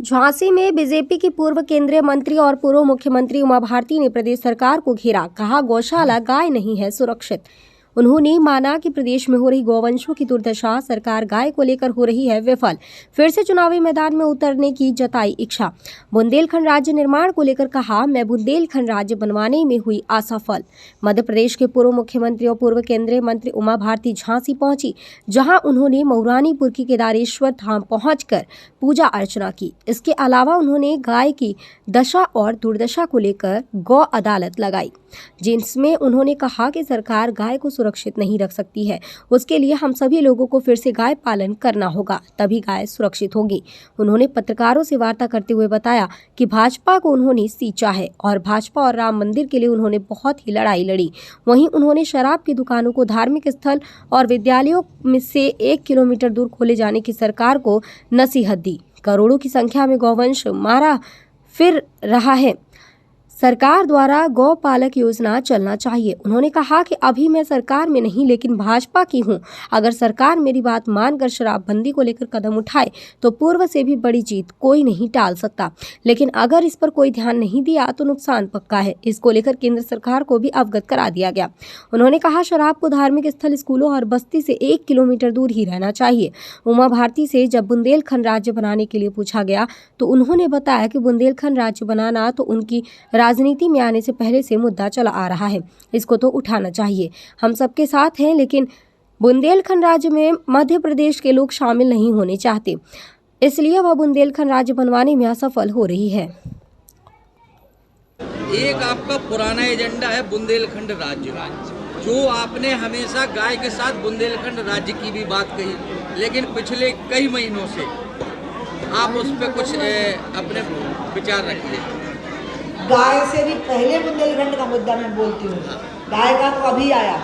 झांसी में बीजेपी की पूर्व केंद्रीय मंत्री और पूर्व मुख्यमंत्री उमा भारती ने प्रदेश सरकार को घेरा। कहा, गौशाला गाय नहीं है सुरक्षित। उन्होंने माना कि प्रदेश में हो रही गौवंशों की दुर्दशा, सरकार गाय को लेकर हो रही है विफल। फिर से चुनावी मैदान में उतरने की जताई इच्छा। बुंदेलखंड राज्य निर्माण को लेकर कहा, मैं बुंदेलखंड राज्य बनवाने में हुई असफल। मध्य प्रदेश के पूर्व मुख्यमंत्री और पूर्व केंद्रीय मंत्री उमा भारती झांसी पहुंची, जहां उन्होंने मऊरानीपुर की केदारेश्वर धाम पहुंचकर पूजा अर्चना की। इसके अलावा उन्होंने गाय की दशा और दुर्दशा को लेकर गौ अदालत लगाई, जिसमें उन्होंने कहा कि सरकार गाय को सुरक्षित नहीं रख सकती है। उसके लिए हम सभी लोगों को फिर से गाय पालन करना होगा, तभी गाय सुरक्षित होगी। उन्होंने पत्रकारों से वार्ता करते हुए बताया कि भाजपा को उन्होंने सींचा है और भाजपा और राम मंदिर के लिए उन्होंने बहुत ही लड़ाई लड़ी। वहीं उन्होंने शराब की दुकानों को धार्मिक स्थल और विद्यालयों में से 1 किलोमीटर दूर खोले जाने की सरकार को नसीहत दी। करोड़ों की संख्या में गौवंश मारा फिर रहा है, सरकार द्वारा गौपालक योजना चलना चाहिए। उन्होंने कहा कि अभी मैं सरकार में नहीं लेकिन भाजपा की हूं। अगर सरकार मेरी बात मानकर शराबबंदी को लेकर कदम उठाए तो पूर्व से भी बड़ी जीत कोई नहीं टाल सकता, लेकिन अगर इस पर कोई ध्यान नहीं दिया तो नुकसान पक्का है। इसको लेकर केंद्र सरकार को भी अवगत करा दिया गया। उन्होंने कहा, शराब को धार्मिक स्थल, स्कूलों और बस्ती से 1 किलोमीटर दूर ही रहना चाहिए। उमा भारती से जब बुंदेलखंड राज्य बनाने के लिए पूछा गया तो उन्होंने बताया कि बुंदेलखंड राज्य बनाना तो उनकी राजनीति में आने से पहले से मुद्दा चला आ रहा है, इसको तो उठाना चाहिए। हम सबके साथ हैं, लेकिन बुंदेलखंड राज्य में मध्य प्रदेश के लोग शामिल नहीं होने चाहते, इसलिए वह बुंदेलखंड राज्य बनवाने में असफल हो रही है। एक आपका पुराना एजेंडा है बुंदेलखंड राज्य, जो आपने हमेशा गाय के साथ बुंदेलखंड राज्य की भी बात कही, लेकिन पिछले कई महीनों से आप उस पर कुछ अपने विचार रखिए। गाय से भी पहले बुंदेलखंड का मुद्दा मैं बोलती हूँ। गाय का तो अभी आया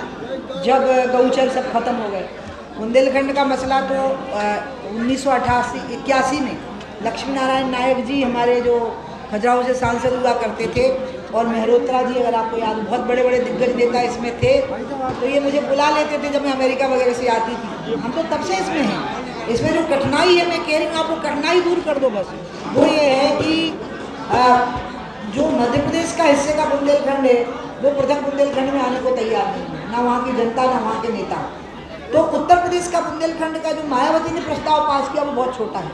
जब गौचर सब खत्म हो गए। बुंदेलखंड का मसला तो 1988-81 में लक्ष्मी नारायण नायक जी हमारे जो खजुराहो से सांसद हुआ करते थे, और मेहरोत्रा जी, अगर आपको याद, बहुत बड़े बड़े दिग्गज नेता इसमें थे। तो ये मुझे बुला लेते थे जब मैं अमेरिका वगैरह से आती थी। हम तो तब से इसमें हैं। इसमें जो कठिनाई है, मैं कह रही हूँ आपको कठिनाई दूर कर दो बस, वो ये है कि जो मध्य प्रदेश का हिस्से का बुंदेलखंड है वो पृथक बुंदेलखंड में आने को तैयार नहीं है, ना वहाँ की जनता ना वहाँ के नेता। तो उत्तर प्रदेश का बुंदेलखंड का जो मायावती ने प्रस्ताव पास किया वो बहुत छोटा है,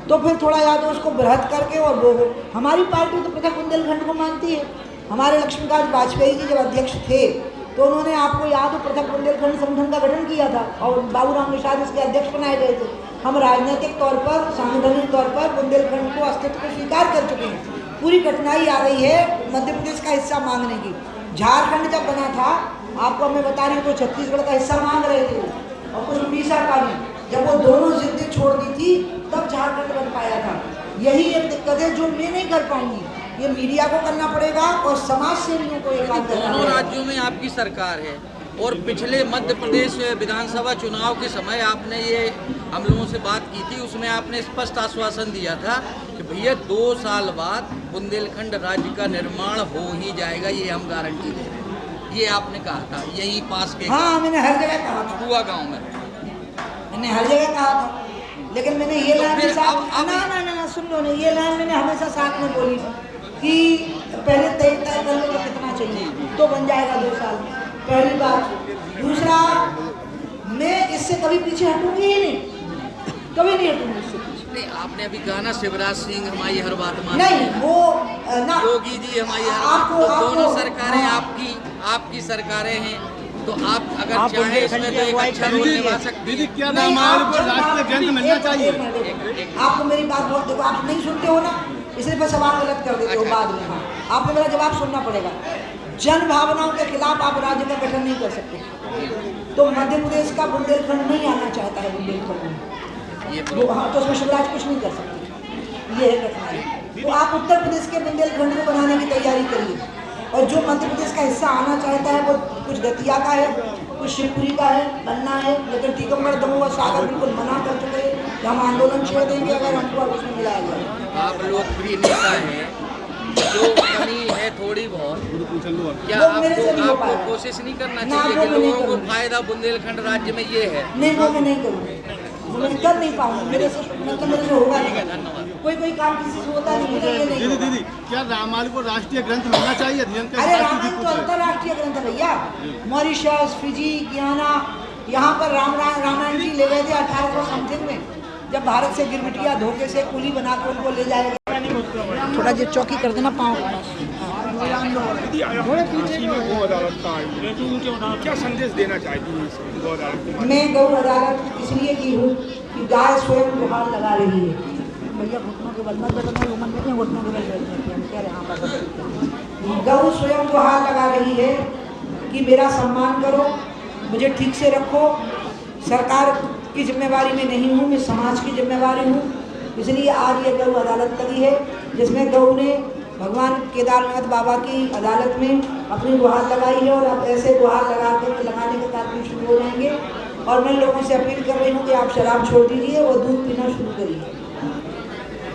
तो फिर थोड़ा या तो उसको बृहत करके, और वो हमारी पार्टी तो पृथक बुंदेलखंड को मानती है। हमारे लक्ष्मीकांत वाजपेयी जी जब अध्यक्ष थे तो उन्होंने, आपको याद हो, पृथक बुंदेलखंड संगठन का गठन किया था और बाबूराम निषाद इसके अध्यक्ष बनाए गए थे। हम राजनीतिक तौर पर, सांगठनिक तौर पर बुंदेलखंड को अस्तित्व को स्वीकार कर चुके हैं। पूरी कठिनाई आ रही है मध्य प्रदेश का हिस्सा मांगने की। झारखंड जब बना था, आपको मैं बता रही हूँ, तो छत्तीसगढ़ का हिस्सा मांग रहे थे और कुछ उड़ीसा का भी। जब वो दोनों जिद्दें छोड़ दी थी तब झारखंड बन पाया था। यही एक दिक्कत है जो मैं नहीं कर पाऊंगी, ये मीडिया को करना पड़ेगा और समाज सेवियों को एक काम करना पड़ेगा। दोनों राज्यों में आपकी सरकार है और पिछले मध्य प्रदेश विधानसभा चुनाव के समय आपने ये हम लोगों से बात की थी, उसमें आपने स्पष्ट आश्वासन दिया था कि भैया 2 साल बाद बुंदेलखंड राज्य का निर्माण हो ही जाएगा, ये हम गारंटी दे रहे हैं। ये आपने कहा था यही पास के, हाँ, मैंने हर जगह कहा था, हुआ गाँव में मैंने हर जगह कहा था। लेकिन मैंने ये लाइन ना सुन लो ना, ये लाइन मैंने हमेशा साथ में बोली कि पहले तय कर लो कितना चाहिए तो बन जाएगा 2 साल में, पहली बात। दूसरा, मैं इससे कभी पीछे हटूंगी ही नहीं, कभी नहीं हटूंगी इससे पीछे। नहीं, आपने अभी कहा ना शिवराज सिंह हमारी हर बात मानते नहीं, वो ना, योगी जी हमारी हर बात, तो दोनों सरकारें आपकी सरकारें हैं, तो आप अगर चाहें इसमें तो एक अच्छा रोल निभा सकते हैं। क्या राष्ट्रीय मिलना चाहिए। आपको मेरी बात बहुत, देखो आप नहीं सुनते हो ना, इसलिए फिर सवाल गलत कर देते हो बाद में। हाँ, आपको मेरा जवाब सुनना पड़ेगा। जन भावनाओं के खिलाफ आप राज्य का गठन नहीं कर सकते। तो मध्य प्रदेश का बुंदेलखंड नहीं आना चाहता है बुंदेलखंड में, हाँ, तो उसमें शिवराज कुछ नहीं कर सकते, ये है कठिनाई। तो आप उत्तर प्रदेश के बुंदेलखंड को बनाने की तैयारी करिए, और जो मध्य प्रदेश का हिस्सा आना चाहता है वो कुछ दतिया का है, कुछ शिवपुरी का है, बनना है। लेकिन टीकमगढ़, दमोह, सागर बिल्कुल मना कर चुके हैं कि हम आंदोलन छेड़ देंगे अगर हमको उसमें मिलाया जाए। आप लोकप्रिय नेता हैं, जो कमी है थोड़ी बहुत, क्या आपको कोशिश नहीं करना चाहिए कि लोगों को फायदा बुंदेलखंड राज्य में ये है? नहीं, वो मैं नहीं करूँगी, वो मैं कर नहीं पाऊँगी, मेरे से होगा नहीं। कोई काम किसी से होता नहीं है, ये नहीं दीदी होगा। दीदी क्या रामायण को राष्ट्रीय ग्रंथ मिलना चाहिए? अधिनियम के अरे हिसाब से रामायण भी तो कुछ है। अंतर्राष्ट्रीय ग्रंथ है भैया। मॉरिशस, फिजी, गियाना, यहाँ पर रामायण जी ले गए थे 1800 समथिंग में, जब भारत से गिरमिटिया धोखे से कुली बना के उनको ले जाएगा। थोड़ा जो चौकी कर देना पाँव के पास। गौ अदालत का आयोजन क्या संदेश देना चाहती हैं इस गौ अदालत के माध्यम मैं गौ अदालत इसलिए की हूँ कि गाय स्वयं गुहार लगा रही है। भैया घुटनों के बल मत बदलना, घुटनों के बल बैठने हम कह रहे हैं हाँ बदल। गौ स्वयं गुहार लगा रही है कि मेरा सम्मान करो, मुझे ठीक से रखो। सरकार की जिम्मेवारी में नहीं हूँ, मैं समाज की जिम्मेवारी हूँ। इसलिए आज ये गौ अदालत लगी है, जिसमें गौ ने भगवान केदारनाथ बाबा की अदालत में अपनी गुहार लगाई है। और अब ऐसे गुहार लगाने के कार्यक्रम शुरू हो जाएंगे। और मैं लोगों से अपील कर रही हूँ कि आप शराब छोड़ दीजिए और दूध पीना शुरू करिए।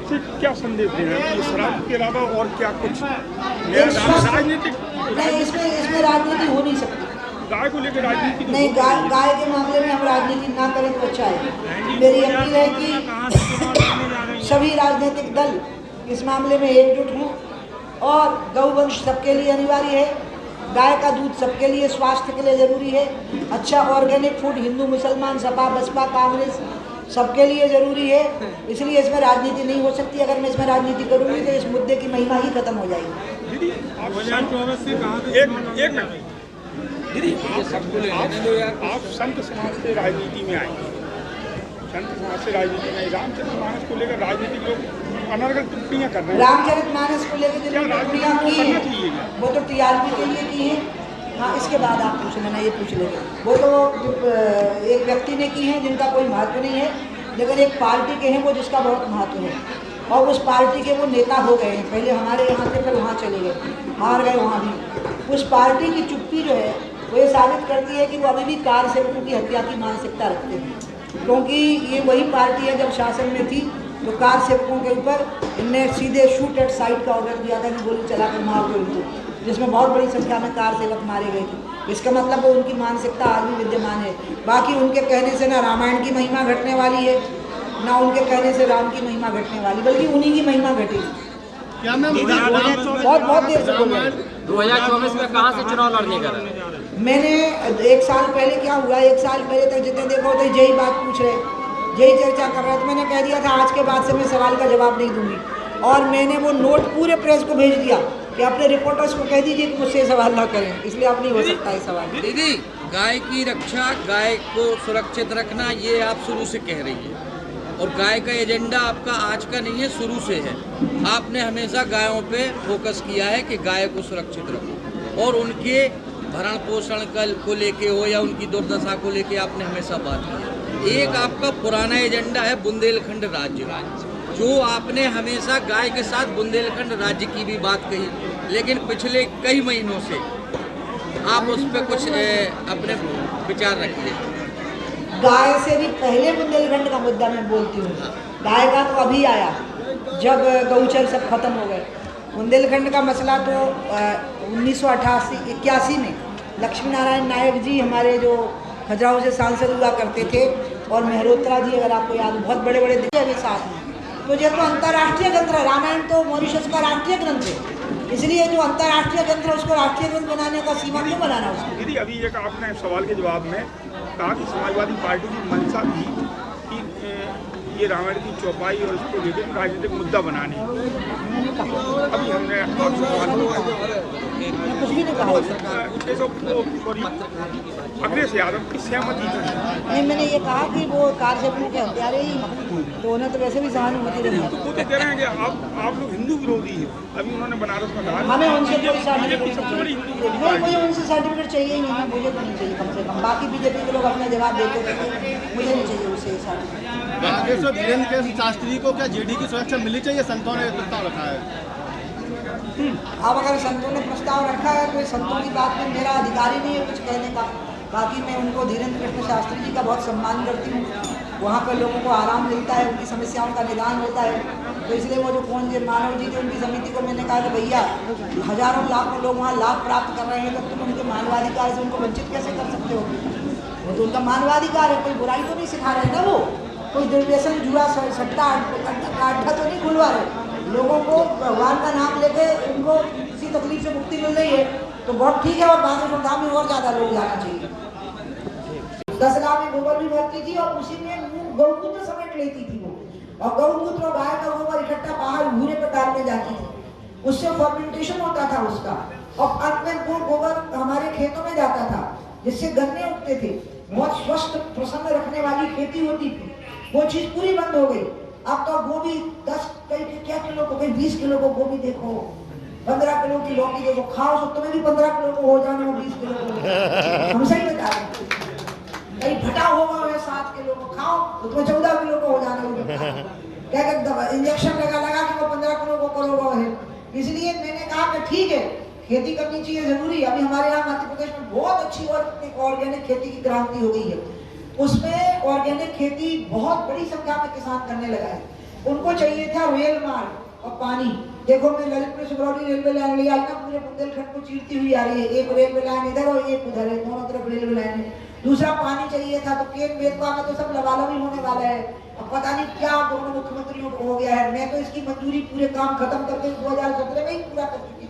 से क्या संदेश देना है कि शराब के अलावा और क्या कुछ राजनीतिक नहीं, इसमें राजनीति हो नहीं सकती। गाय को लेकर राजनीति तो नहीं, हो रही है। गाय के मामले में हम राजनीति ना करें तो अच्छा है। मेरी अपील है कि सभी राजनीतिक दल इस मामले में एकजुट हों। और गौवंश सबके लिए अनिवार्य है। गाय का दूध सबके लिए स्वास्थ्य के लिए ज़रूरी है। अच्छा ऑर्गेनिक फूड हिंदू मुसलमान सपा बसपा कांग्रेस सबके लिए ज़रूरी है। इसलिए इसमें राजनीति नहीं हो सकती। अगर मैं इसमें राजनीति करूँगी तो इस मुद्दे की महिमा ही खत्म हो जाएगी। दीदी आप 2024 से कहाँ एक मिनट दीदी आप संत समाज से राजनीति में आए। संत समाज से राजनीति में रामचरित मानस को लेकर राजनीतिक लोग अनर्गल टिप्पणियाँ कर रहे हैं। रामचरित मानस को लेकर जो टिप्पणियाँ की करना हैं चाहिए वो तो टीआरपी के लिए की है। हाँ, इसके बाद आप पूछ लेना, ये पूछ लेंगे। वो तो एक व्यक्ति ने की है जिनका कोई महत्व नहीं है, लेकिन एक पार्टी के हैं वो जिसका बहुत महत्व है। और उस पार्टी के वो नेता हो गए हैं। पहले हमारे यहाँ से फिर वहाँ चले गए, हार गए वहाँ भी। उस पार्टी की चुप्पी जो है वो ये साबित करती है कि वो अभी भी कार सेवकों की हत्या की मानसिकता रखते हैं। क्योंकि ये वही पार्टी है जब शासन में थी तो कार सेवकों के ऊपर इनने सीधे शूट एट साइट का ऑर्डर दिया था कि गोली चलाकर मार दो इनको, जिसमें बहुत बड़ी संख्या में कार सेवक मारे गए थे। इसका मतलब वो उनकी मानसिकता आज भी विद्यमान है। बाकी उनके कहने से ना रामायण की महिमा घटने वाली है, ना उनके कहने से राम की महिमा घटने वाली, बल्कि उन्हीं की महिमा घटेगी। क्या मैम बहुत देर से बोल रहे हैं। 2024 में कहाँ से चुनाव लड़ने का? मैंने एक साल पहले क्या हुआ, एक साल पहले तक जितने देखो तो यही बात पूछ रहे, यही चर्चा कर रहे थे। मैंने कह दिया था आज के बाद से मैं सवाल का जवाब नहीं दूंगी। और मैंने वो नोट पूरे प्रेस को भेज दिया कि अपने रिपोर्टर्स को कह दीजिए कि मुझसे सवाल ना करें। इसलिए अब नहीं हो सकता है सवाल। दीदी, गाय की रक्षा, गाय को सुरक्षित रखना, ये आप शुरू से कह रही है। और गाय का एजेंडा आपका आज का नहीं है, शुरू से है। आपने हमेशा गायों पे फोकस किया है कि गाय को सुरक्षित रखो, और उनके भरण पोषण को लेके हो या उनकी दुर्दशा को लेके आपने हमेशा बात की। एक आपका पुराना एजेंडा है बुंदेलखंड राज्य, जो आपने हमेशा गाय के साथ बुंदेलखंड राज्य की भी बात कही, लेकिन पिछले कई महीनों से आप उस पर कुछ अपने विचार रखिए। गाय से भी पहले बुंदेलखंड का मुद्दा मैं बोलती हूँ। गाय का तो अभी आया जब गौचर सब खत्म हो गए। बुंदेलखंड का मसला तो 1981 में लक्ष्मी नारायण नायक जी हमारे जो खजुराहो से सांसद हुआ करते थे, और मेहरोत्रा जी, अगर आपको याद, बहुत बड़े बड़े दिखे अभी साथ में। तो ये तो अंतर्राष्ट्रीय ग्रंथ है। रामायण तो मॉरिशस का राष्ट्रीय ग्रंथ है। इसलिए जो अंतर्राष्ट्रीय ग्रंथ है उसको राष्ट्रीय ग्रंथ बनाने का सीमा क्यों बनाना उसको? दीदी अभी एक आपने सवाल के जवाब में कहा कि समाजवादी पार्टी की मंशा थी कि ये रामायण की चौपाई और इसको लेकर राजनीतिक मुद्दा बनाने। अभी हमने आपसे सवाल मैं कुछ भी नहीं कहा। अखिलेश यादव की सहमति थी। नहीं, मैंने ये कहा कि वो कार सेवकों के हत्यारे ही, तो उन्हें तो वैसे भी सहानुभूति रही। तो वो तो कह रहे हैं कि आप लोग हिंदू विरोधी हैं। अभी उन्होंने बनारस में कहा हमें उनसे कोई बीजेपी सर्टिफिकेट सबसे बड़ी हिंदू विरोधी नहीं, पार्टी मुझे है। उनसे सर्टिफिकेट चाहिए ही नहीं है। मुझे तो नहीं चाहिए, कम से कम। बाकी बीजेपी के लोग अपना जवाब देते थे, मुझे नहीं चाहिए उससे सर्टिफिकेट। बागेश्वर धीरेन्द्र के शास्त्री को क्या जेडी की सुरक्षा मिलनी चाहिए? संतों ने प्रस्ताव रखा है। अब अगर संतों ने प्रस्ताव रखा है तो संतों की बात में मेरा अधिकार ही नहीं है कुछ कहने का। बाकी मैं उनको धीरेन्द्र कृष्ण शास्त्री जी का बहुत सम्मान करती हूँ। वहाँ पर लोगों को आराम मिलता है, उनकी समस्याओं का निदान होता है। तो इसलिए वो जो कौन जी मानव जी थे, उनकी समिति को मैंने कहा कि भैया हजारों लाखों लोग वहाँ लाभ प्राप्त कर रहे हैं, तो तुम उनके मानवाधिकार से उनको वंचित कैसे कर सकते हो? वो तो उनका मानवाधिकार है, कोई बुराई तो नहीं सिखा रहे ना वो। कोई दुर्व्यसन जुआ सट्टा अड्डा तो नहीं खुलवा रहे। लोगों को भगवान का नाम लेके उनको किसी तकलीफ से मुक्ति मिल रही है तो बहुत ठीक है, और बागेश्वर धाम में और ज़्यादा लोग जाना चाहिए। 10 लाख में गोबर भी भरती थी और उसी में गौमूत्र समेट लेती थी वो, और गौमूत्र और गाय का गोबर इकट्ठा बाहर भूरे पर डालने जाती थी, उससे फर्मेंटेशन होता था उसका, और अंत में वो गोबर हमारे खेतों में जाता था जिससे गन्ने उगते थे। बहुत स्वस्थ प्रसन्न रखने वाली खेती होती थी, वो चीज पूरी बंद हो गई। अब तो गोभी 10 क्या किलो को, 20 किलो को गोभी देखो, 15 किलो की लौकी देखो, खाओ तो तुम्हें भी 15 किलो को हो जाना हो, 20 किलो को। हम सही बता रहे हैं, कहीं फटा होगा 7 किलो को खाओ तो तुम्हें 14 किलो को हो जाना हो। क्या कहते इंजेक्शन लगा के वो 15 किलो को करोगे है। इसलिए मैंने कहा कि ठीक है, खेती करनी चाहिए जरूरी। अभी हमारे यहाँ मध्य प्रदेश में बहुत अच्छी और ऑर्गेनिक खेती की क्रांति हो गई है। उसमें ऑर्गेनिक खेती बहुत बड़ी संख्या में किसान करने लगा है। उनको चाहिए था रेल मार्ग और पानी। देखो मैं ललितपुर सिंगरौली रेलवे लाइन ले आई ना, पूरे बुंदेलखंड को चीरती हुई आ रही है। एक रेलवे लाइन इधर और एक उधर है, दोनों तरफ रेलवे लाइन है। दूसरा पानी चाहिए था तो केन बेतवा में तो सब लबालब ही होने वाला है। अब पता नहीं क्या दोनों मुख्यमंत्रियों को हो गया है। मैं तो इसकी मंजूरी पूरे काम खत्म करके 2017 में ही पूरा कर चुकी थी,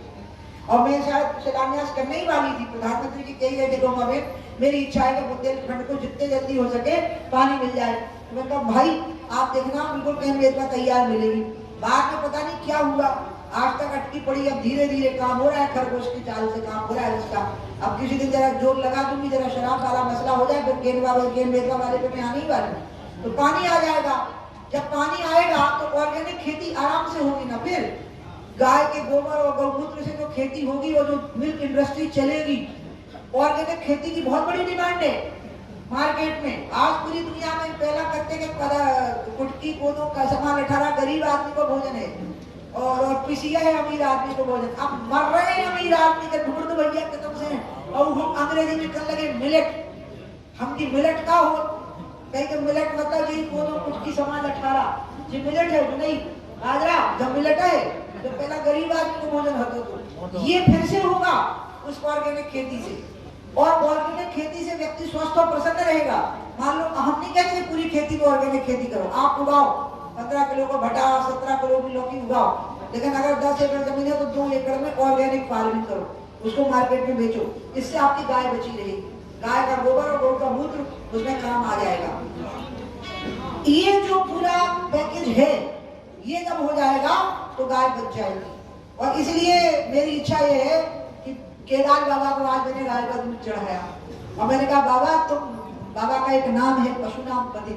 और मैं शायद शिलान्यास करने ही वाली थी। प्रधानमंत्री जी कही गए थे गोवा में, मेरी इच्छा है कि बुंदेलखंड को जितने जल्दी हो सके पानी मिल जाए। तो मैं कहा भाई आप देखना बिल्कुल केन बेतवा तैयार मिलेगी। बाद में पता नहीं क्या हुआ, आज तक अटकी पड़ी। अब धीरे धीरे काम हो रहा है, खरगोश की चाल से काम हो रहा है उसका। अब किसी दिन जरा जोर लगा दूंगी, जरा शराब वाला मसला हो जाए, फिर केन बेतवा वाले पे मैं आने ही वाली, तो पानी आ जाएगा। जब पानी आएगा तो ऑर्गेनिक खेती आराम से होगी ना। फिर गाय के गोबर और गौमूत्र से जो खेती होगी, वो जो मिल्क इंडस्ट्री चलेगी, ऑर्गेनिक खेती की बहुत बड़ी डिमांड है मार्केट में। आज पूरी दुनिया में पहला करते के कुटकी कोदो का सामान 18 गरीब आदमी को भोजन है, और पिसिया है अमीर आदमी को भोजन। अब मर रहे हैं अमीर आदमी के ढूंढ दो भैया कसम से। और हम अंग्रेजी में कर लगे मिलेट, हम की मिलेट का हो कहीं के मिलेट मतलब यही कोदो कुटकी सामान 18 जी मिलेट है, जो नहीं बाजरा जब मिलेट है तो पहला गरीब आदमी को भोजन होता। तो ये फिर से होगा उस ऑर्गेनिक खेती से, और ऑर्गेनिक खेती से व्यक्ति स्वस्थ और प्रसन्न रहेगा। मान लो हम नहीं कहते पूरी खेती में ऑर्गेनिक खेती करो, आप उगाओ 15 किलो को भटा, 17 किलो की लौकी उगाओ, लेकिन अगर 10 एकड़ जमीन है तो 2 एकड़ में ऑर्गेनिक फार्मिंग करो, उसको मार्केट में बेचो। इससे आपकी गाय बची रहेगी, गाय का गोबर और गौ का मूत्र उसमें काम आ जाएगा। ये जो पूरा पैकेज है, ये जब हो जाएगा तो गाय बच जाएगी। और इसलिए मेरी इच्छा ये है कि केदार बाबा को आज मैंने गाय का दूध चढ़ाया, और मैंने कहा बाबा तुम, बाबा का एक नाम है पशुनाम पति,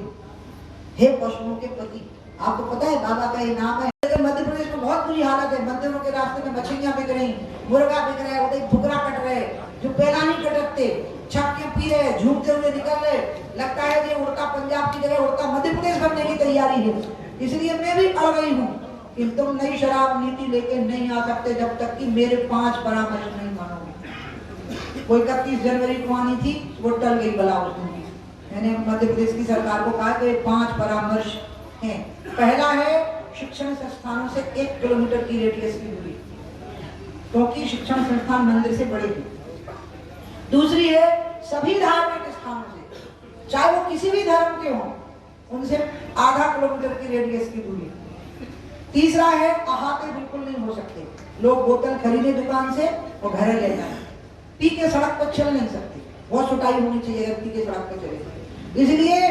हे पशुओं के पति। आपको पता है बाबा का ये नाम है। मध्य प्रदेश में बहुत बुरी हालत है, मंदिरों के रास्ते में मछलियां बिक रही, मुर्गा बिक रहा है, उधर फुकरा कट रहे, जो पहला नहीं कटकते, छक्के पी रहे, झूमते हुए निकल रहे। लगता है कि उड़ता पंजाब की जगह उड़ता मध्य प्रदेश बनने की तैयारी है। इसलिए मैं भी अड़ गई हूँ कि तुम नई शराब नीति लेके नहीं आ सकते जब तक कि मेरे 5 परामर्श नहीं मानोगे। वो 31 जनवरी को आनी थी, वो टल गई बला उस दिन। मैंने मध्य प्रदेश की सरकार को कहा कि 5 परामर्श हैं। पहला है शिक्षण संस्थानों से 1 किलोमीटर की रेडियस की दूरी, क्योंकि शिक्षण संस्थान मंदिर से बड़े हैं। दूसरी है सभी धार्मिक स्थानों से, चाहे वो किसी भी धर्म के हों, उनसे आधा किलोमीटर की रेडियस की दूरी। तीसरा है अहाते बिल्कुल नहीं हो सकते, लोग बोतल खरीदे दुकान से और घर ले जाए, पी के सड़क पर चल नहीं सकते, बहुत सुटाई होनी चाहिए अगर पी के सड़क पर चले। इसलिए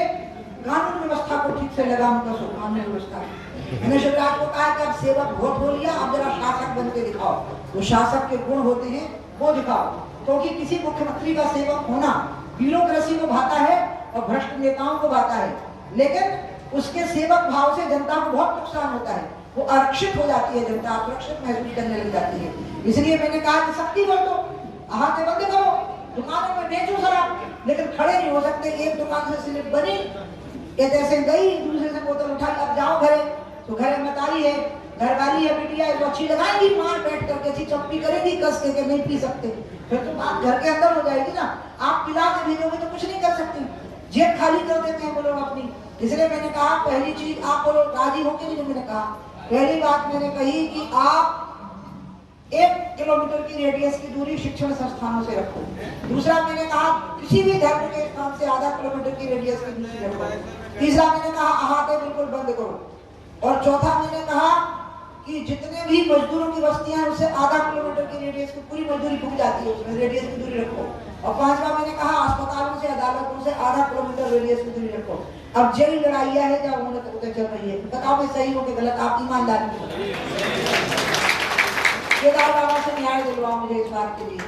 कानून व्यवस्था को ठीक से लगाम कसो, कानून व्यवस्था। मैंने शिवराज को कहा कि अब सेवक वोट हो लिया, अब जरा शासक बन के दिखाओ, वो शासक के गुण होते हैं वो दिखाओ। क्योंकि किसी मुख्यमंत्री का सेवक होना ब्यूरोक्रेसी को भाता है और भ्रष्ट नेताओं को भाता है, लेकिन उसके सेवक भाव से जनता को बहुत नुकसान होता है, वो आरक्षित हो जाती है, जनता सुरक्षित महसूस करने लग जाती है। इसलिए मैंने कहा कि सख्ती कर दो, अहाते बंद करो, दुकानों में बेचो शराब, लेकिन खड़े नहीं हो सकते। एक दुकान से स्लिप बनी, ये जैसे गई, दूसरे से बोतल उठाई, अब जाओ घरे, तो घरे मतारी है, घरवाली है, बिटिया है, तो अच्छी लगाएगी, मार बैठ करके अच्छी चप्पी करेगी कस के नहीं पी सकते, फिर तो बात घर के अंदर हो जाएगी ना। आप पिला के भेजोगे तो कुछ नहीं कर सकती, जेब खाली कर देते हैं वो लोग अपनी। इसलिए मैंने कहा पहली चीज आप बोलो राजी हो के नहीं, मैंने कहा पहली बात मैंने कही कि आप 1 किलोमीटर की रेडियस की दूरी शिक्षण संस्थानों से रखो। दूसरा मैंने कहा किसी भी धर्म के स्थान से आधा किलोमीटर की रेडियस की दूरी रखो। तीसरा मैंने कहा अहाते बिल्कुल बंद करो। और चौथा मैंने कहा कि जितने भी मजदूरों की बस्तियां हैं उससे आधा किलोमीटर की रेडियस की पूरी मजदूरी भूग जाती है, उसमें रेडियस की दूरी रखो। और पांचवा मैंने कहा अस्पतालों से अदालतों से आधा किलोमीटर रेडियस की दूरी रखो। अब जय लड़ाइयां है जब उन्होंने चल रही है, बताओ मैं सही हूँ कि गलत? आप ईमानदार केदार बाबा से न्याय दिलवाओ मुझे इस बात के लिए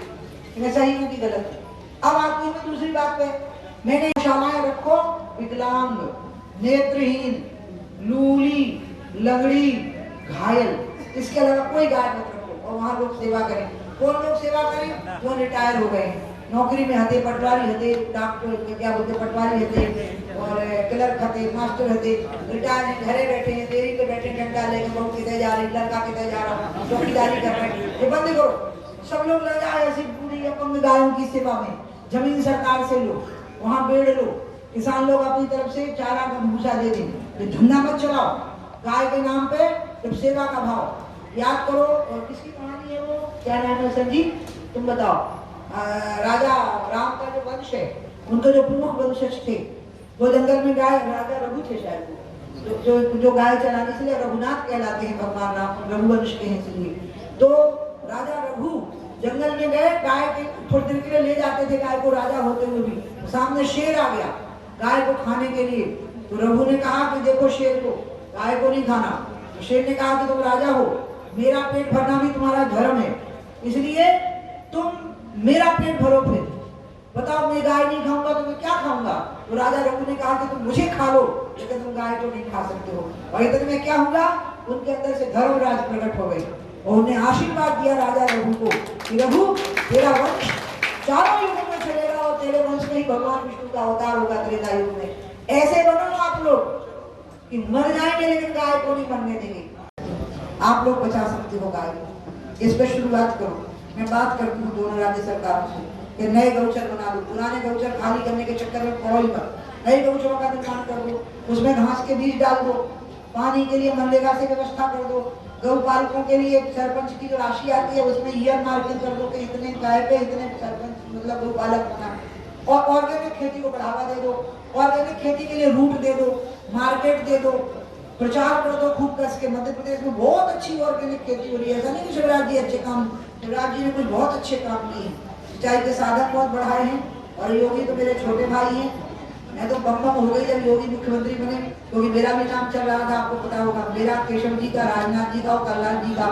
कि मैं सही हूँ कि गलत। अब आती हूँ दूसरी बात पे, मैंने शालाएं रखो विकलांग, नेत्रहीन, लूली, लंगड़ी, घायल, इसके अलावा कोई गाय मत रखो। और वहाँ लोग सेवा करें। कौन लोग सेवा करें? जो रिटायर हो गए नौकरी में हते, पटवारी हते, डॉक्टर क्या बोलते पटवारी हते, और क्लर्क हते, मास्टर हते, रिटायर हैं, घरे बैठे हैं, डेयरी पे बैठे, डंडा लेके बहू कितने जा रही, लड़का कितने जा रहा, चौकीदारी कर रहे हैं, ये बंद करो। सब लोग लग जाए ऐसी पूरी अपंग गायों की सेवा में। जमीन सरकार से लो, वहाँ बेड़ लो, किसान लोग अपनी तरफ से चारा का भूसा दे दें, धुंधा मत चलाओ गाय के नाम पे, जब सेवा का भाव याद करो। और किसकी कहानी है वो, क्या नाम है सर जी, तुम बताओ? राजा राम का जो वंश है, उनके जो प्रमुख वंशज थे वो जंगल में गाय, राजा रघु थे शायद, जो गाय चलाने इसलिए रघुनाथ कहलाते हैं भगवान राम, रघुवंश के हैं इसलिए। तो राजा रघु जंगल में गए, गाय के थोड़ी देर के लिए ले जाते थे गाय को, राजा होते हुए भी। सामने शेर आ गया गाय को खाने के लिए, तो रघु ने कहा कि देखो शेर को, गाय को नहीं खाना। तो शेर ने कहा कि तुम राजा हो, मेरा पेट भरना भी तुम्हारा धर्म है, इसलिए तुम मेरा पेट भरो। फिर बताओ मैं गाय नहीं खाऊंगा तो मैं क्या खाऊंगा? तो राजा रघु ने कहा कि तुम मुझे खा लो, लेकिन तुम गाय तो नहीं खा सकते हो। और इतने में क्या हुआ, उनके अंदर से धर्मराज प्रकट हो गए और उन्हें आशीर्वाद दिया राजा रघु को कि रघु तेरा वंश चारों युगों में चलेगा और तेरे वंश में ही भगवान विष्णु का अवतार होगा त्रेता युग में। ऐसे बनो आप लोग कि मर जाएंगे लेकिन गाय को नहीं मरने देंगे। आप लोग बचा सकते हो गाय को, इस पर शुरुआत करो। मैं बात करती हूँ दोनों राज्य सरकारों से कि नए गौचर बना दो, पुराने गौचर खाली करने के चक्कर में पड़ो ही मत, नए गौचरों का निर्माण कर दो, उसमें घास के बीज डाल दो, पानी के लिए मनरेगा से व्यवस्था कर दो, गौपालकों के लिए सरपंच की जो राशि आती है उसमें ईयर मार्किंग कर दो कि इतने गाय पे इतने सरपंच मतलब गौपालक बना। और ऑर्गेनिक खेती को बढ़ावा दे दो, ऑर्गेनिक खेती के लिए रूट दे दो, मार्केट दे दो, प्रचार कर दो खूब कस के। मध्य प्रदेश में बहुत अच्छी ऑर्गेनिक खेती हो रही है, ऐसा नहीं कि शिवराज जी अच्छे काम, शिवराज जी ने कुछ बहुत अच्छे काम किए, सिंचाई के साधन बहुत बढ़ाए हैं। और योगी तो मेरे छोटे भाई हैं, मैं तो बम हो गई जब योगी मुख्यमंत्री बने, क्योंकि मेरा भी नाम चल रहा था, आपको पता होगा, मेरा केशव जी का, राजनाथ जी का और कल्याण जी का।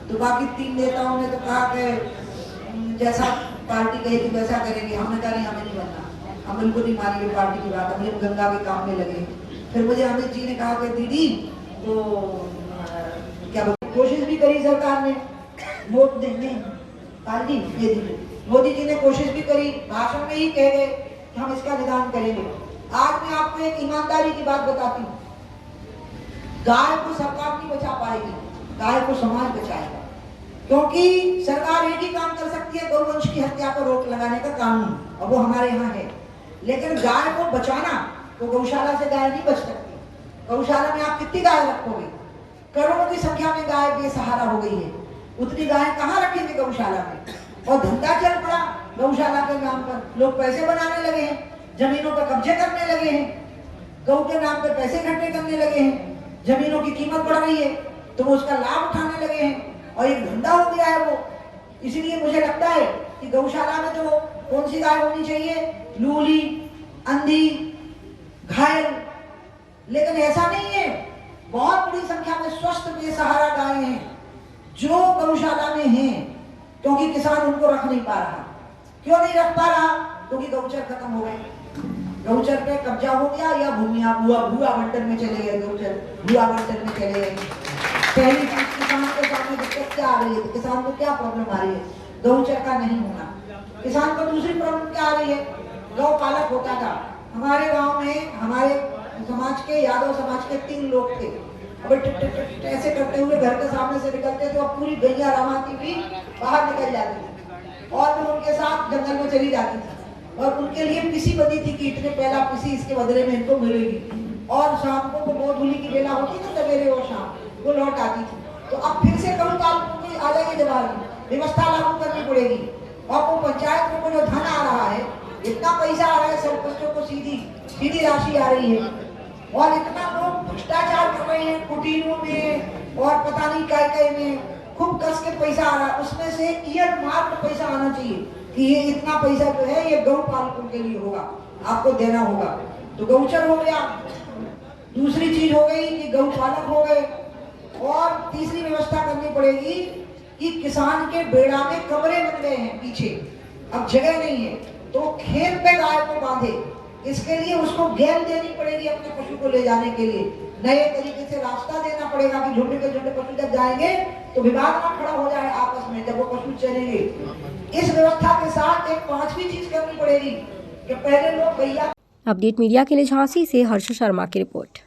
तो बाकी 3 नेताओं ने तो कहा कि जैसा पार्टी कहेगी वैसा करेंगे। हमने कहा नहीं, हमें नहीं बनना, हम बिल्कुल नहीं मानेंगे पार्टी की बात, हम गंगा के काम में लगे। फिर मुझे अमित जी ने कहा कि दीदी तो क्या कोशिश भी करी सरकार ने वोट देने, मोदी जी ने कोशिश भी करी, भाषण में ही कह गए कि हम इसका निदान करेंगे। आज मैं आपको एक ईमानदारी की बात बताती हूँ, गाय को सरकार नहीं बचा पाएगी, गाय को समाज बचाएगा। क्योंकि सरकार एक ही काम कर सकती है, गौवंश की हत्या पर रोक लगाने का कानून, और वो हमारे यहाँ है। लेकिन गाय को बचाना, तो गौशाला से गाय नहीं बच सकती। गौशाला में आप कितनी गाय रखोगे? करोड़ों की संख्या में गाय बेसहारा हो गई है, उतनी गाय कहाँ रखेंगे गौशाला में? और धंधा चल पड़ा गौशाला के नाम पर, लोग पैसे बनाने लगे हैं, जमीनों पर कब्जे करने लगे हैं, गौ के नाम पे पैसे इकट्ठे करने लगे हैं, जमीनों की कीमत बढ़ रही है तो वो उसका लाभ उठाने लगे हैं और एक धंधा हो गया है वो। इसीलिए मुझे लगता है कि गौशाला में तो कौन सी गाय होनी चाहिए? लूली, अंधी, घायल। लेकिन ऐसा नहीं है, बहुत बड़ी संख्या में स्वस्थ बेसहारा गायें हैं जो गौशाला में हैं, क्योंकि किसान उनको रख नहीं पा रहा। क्यों नहीं रख पा रहा? क्योंकि गौचर खत्म हो गए, गौचर पे कब्जा हो गया या भूमिया भूआ बंटन में चले गए, गौचर भूआ बंटन में चले गए। पहली चीज किसान के सामने दिक्कत क्या आ रही है? किसान को क्या प्रॉब्लम आ रही है? गौचर का नहीं होना। किसान को दूसरी प्रॉब्लम क्या आ रही है? गौ पालक होता था हमारे गांव में, हमारे समाज के, यादव समाज के 3 लोग थे। अब ऐसे करते हुए घर के सामने से निकलते थे और पूरी गैया रामा की भी बाहर निकल जाती थी और मैं उनके साथ जंगल में चली जाती थी और उनके लिए पिसी बनी थी कि इतने पहला पिसी इसके बदले में इनको मिलेगी। और शाम को वो धूली की बेला होती थी, सवेरे और शाम वो लौट आती थी। तो अब फिर से गौ पालकों की आ जाइए जवाब, व्यवस्था लागू करनी पड़ेगी। और वो पंचायत को जो धन आ रहा है, इतना पैसा आ रहा है, सरपंचों को सीधी राशि आ रही है, और इतना लोग भ्रष्टाचार कर रहे हैं कुटीरों में और पता नहीं काय में, खूब कस के पैसा आ रहा है। उसमें से ईयर मार्क पैसा आना चाहिए कि ये इतना पैसा जो है ये गौ पालकों के लिए होगा, आपको देना होगा। तो गौचर हो गया, दूसरी चीज हो गई कि गौ पालक हो गए, और तीसरी व्यवस्था करनी पड़ेगी कि किसान के बेड़ा में कमरे बन गए हैं पीछे, अब जगह नहीं है, तो खेत पे गाय को बांधे, इसके लिए उसको गेल देनी पड़ेगी अपने पशु को ले जाने के लिए। नए तरीके से रास्ता देना पड़ेगा कि झुंड के झुंड पशु जब जाएंगे तो विवाद ना खड़ा हो जाए आपस में जब वो पशु चलेंगे। इस व्यवस्था के साथ एक पांचवी चीज करनी पड़ेगी कि पहले लोग भैया। अपडेट मीडिया के लिए झांसी से हर्ष शर्मा की रिपोर्ट।